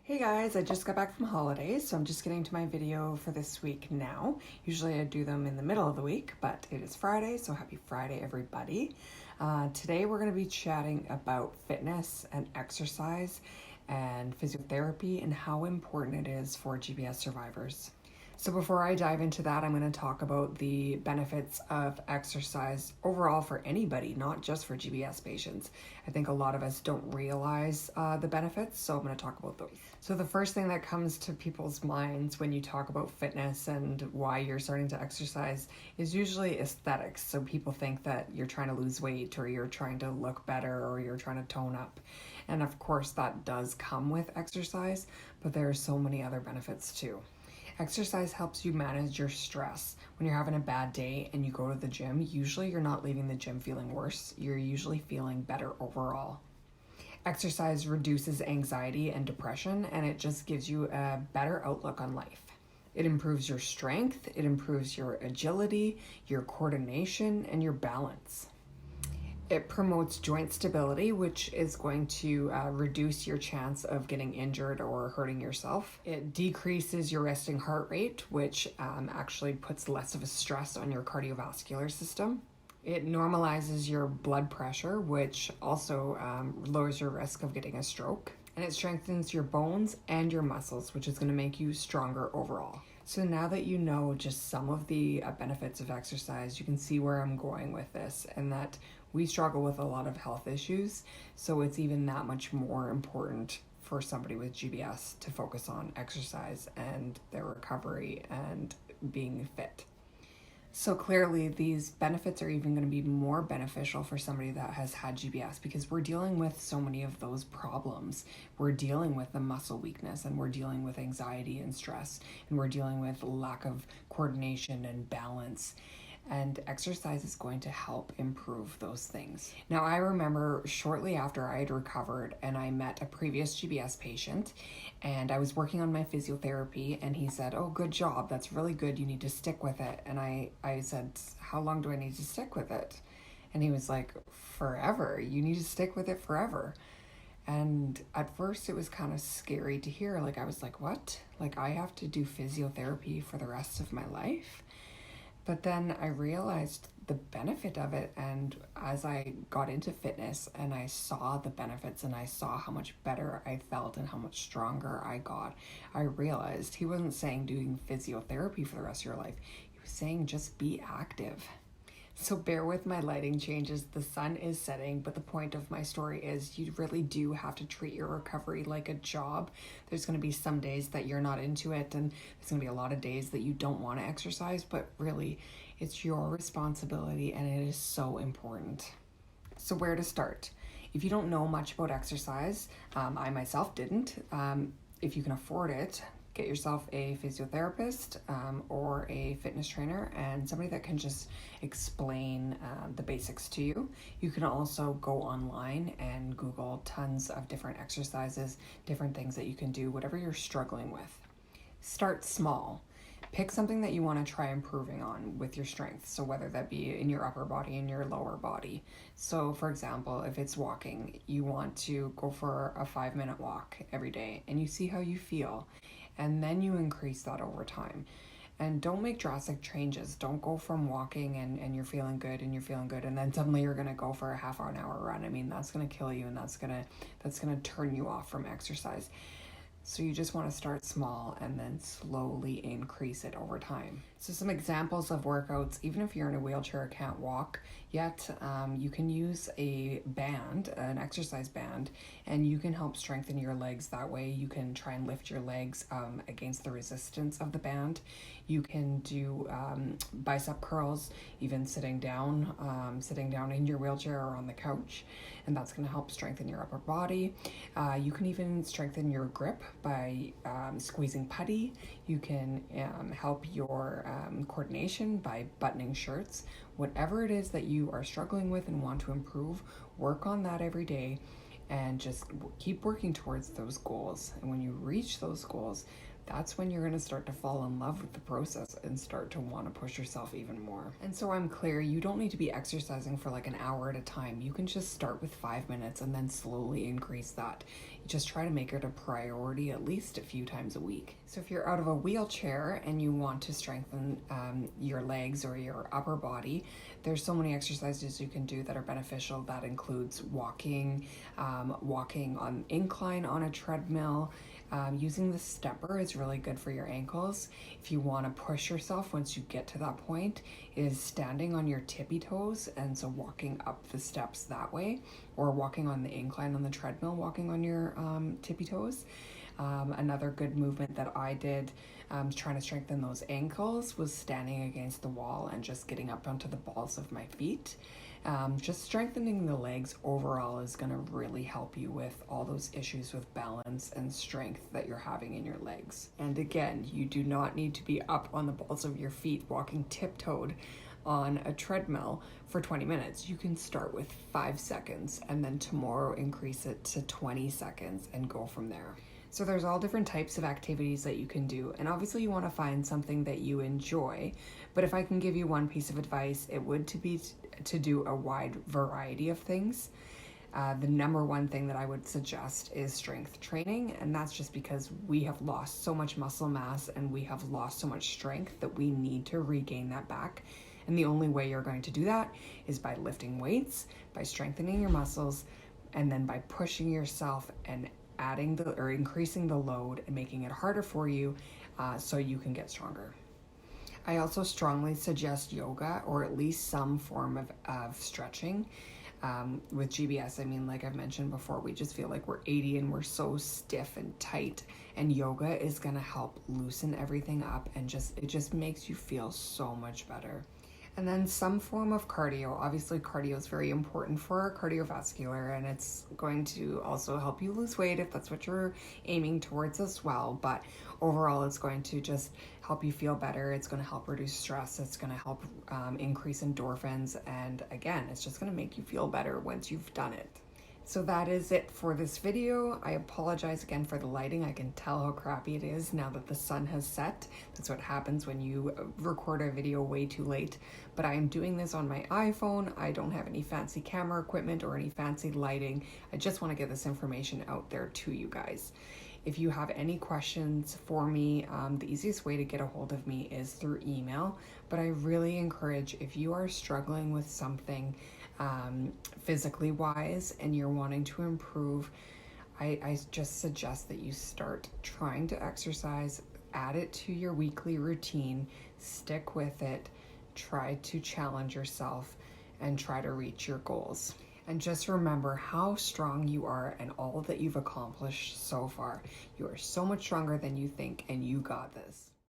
Hey guys, I just got back from holidays, so I'm just getting to my video for this week now. Usually I do them in the middle of the week, but it is Friday, so happy Friday everybody. Today we're going to be chatting about fitness and exercise and physiotherapy and how important it is for GBS survivors. So before I dive into that, I'm going to talk about the benefits of exercise overall for anybody, not just for GBS patients. I think a lot of us don't realize the benefits, so I'm going to talk about those. So the first thing that comes to people's minds when you talk about fitness and why you're starting to exercise is usually aesthetics. So people think that you're trying to lose weight or you're trying to look better or you're trying to tone up. And of course that does come with exercise, but there are so many other benefits too. Exercise helps you manage your stress. When you're having a bad day and you go to the gym, usually you're not leaving the gym feeling worse. You're usually feeling better overall. Exercise reduces anxiety and depression, and it just gives you a better outlook on life. It improves your strength, it improves your agility, your coordination, and your balance. It promotes joint stability, which is going to reduce your chance of getting injured or hurting yourself. It decreases your resting heart rate, which actually puts less of a stress on your cardiovascular system. It normalizes your blood pressure, which also lowers your risk of getting a stroke. And it strengthens your bones and your muscles, which is going to make you stronger overall. So now that you know just some of the benefits of exercise, you can see where I'm going with this, and that we struggle with a lot of health issues, so it's even that much more important for somebody with GBS to focus on exercise and their recovery and being fit. So clearly these benefits are even going to be more beneficial for somebody that has had GBS because we're dealing with so many of those problems. We're dealing with the muscle weakness, and we're dealing with anxiety and stress, and we're dealing with lack of coordination and balance. And exercise is going to help improve those things. Now, I remember shortly after I had recovered and I met a previous GBS patient, and I was working on my physiotherapy, and he said, "Oh, good job. That's really good. You need to stick with it." And I said, "How long do I need to stick with it?" And he was like, "Forever. You need to stick with it forever." And at first it was kind of scary to hear. Like, I was like, what? Like, I have to do physiotherapy for the rest of my life? But then I realized the benefit of it, and as I got into fitness and I saw the benefits and I saw how much better I felt and how much stronger I got, I realized he wasn't saying doing physiotherapy for the rest of your life. He was saying just be active. So bear with my lighting changes. The sun is setting, but the point of my story is you really do have to treat your recovery like a job. There's going to be some days that you're not into it, and there's going to be a lot of days that you don't want to exercise, but really it's your responsibility and it is so important. So where to start? If you don't know much about exercise, I myself didn't. If you can afford it, get yourself a physiotherapist or a fitness trainer and somebody that can just explain the basics to you. You can also go online and Google tons of different exercises, different things that you can do, whatever you're struggling with. Start small. Pick something that you want to try improving on with your strength. So whether that be in your upper body, in your lower body. So for example, if it's walking, you want to go for a 5-minute walk every day and you see how you feel. And then you increase that over time. And don't make drastic changes. Don't go from walking and you're feeling good and then suddenly you're gonna go for a half an hour run. I mean, that's gonna kill you, and that's gonna turn you off from exercise. So you just want to start small and then slowly increase it over time. So some examples of workouts, even if you're in a wheelchair or can't walk yet, you can use a band, an exercise band, and you can help strengthen your legs that way. You can try and lift your legs against the resistance of the band. You can do bicep curls, even sitting down in your wheelchair or on the couch, and that's going to help strengthen your upper body. You can even strengthen your grip by squeezing putty. You can help your coordination by buttoning shirts. Whatever it is that you are struggling with and want to improve, work on that every day and just keep working towards those goals. And when you reach those goals, that's when you're going to start to fall in love with the process and start to want to push yourself even more. And so I'm clear, you don't need to be exercising for like an hour at a time. You can just start with 5 minutes and then slowly increase that. Just try to make it a priority at least a few times a week. So if you're out of a wheelchair and you want to strengthen your legs or your upper body, there's so many exercises you can do that are beneficial. That includes walking, walking on incline on a treadmill. Using the stepper is really good for your ankles. If you want to push yourself once you get to that point, is standing on your tippy toes, and so walking up the steps that way, or walking on the incline on the treadmill, walking on your tippy toes. Another good movement that I did trying to strengthen those ankles was standing against the wall and just getting up onto the balls of my feet. Just strengthening the legs overall is going to really help you with all those issues with balance and strength that you're having in your legs. And again, you do not need to be up on the balls of your feet walking tiptoed on a treadmill for 20 minutes. You can start with 5 seconds and then tomorrow increase it to 20 seconds and go from there. So there's all different types of activities that you can do, and obviously you want to find something that you enjoy. But if I can give you one piece of advice, it would be to do a wide variety of things. The number one thing that I would suggest is strength training, and that's just because we have lost so much muscle mass and we have lost so much strength that we need to regain that back. And the only way you're going to do that is by lifting weights, by strengthening your muscles, and then by pushing yourself and adding or increasing the load and making it harder for you so you can get stronger. I also strongly suggest yoga, or at least some form of stretching. With GBS, I mean, like I've mentioned before, we just feel like we're 80 and we're so stiff and tight, and yoga is going to help loosen everything up, and it just makes you feel so much better. And then some form of cardio. Obviously, cardio is very important for our cardiovascular, and it's going to also help you lose weight if that's what you're aiming towards as well. But overall, it's going to just help you feel better. It's going to help reduce stress. It's going to help increase endorphins. And again, it's just going to make you feel better once you've done it. So that is it for this video. I apologize again for the lighting. I can tell how crappy it is now that the sun has set. That's what happens when you record a video way too late. But I am doing this on my iPhone. I don't have any fancy camera equipment or any fancy lighting. I just want to get this information out there to you guys. If you have any questions for me, the easiest way to get a hold of me is through email. But I really encourage, if you are struggling with something physically wise and you're wanting to improve, I just suggest that you start trying to exercise, add it to your weekly routine, stick with it, try to challenge yourself, and try to reach your goals. And just remember how strong you are and all that you've accomplished so far. You are so much stronger than you think, and you got this.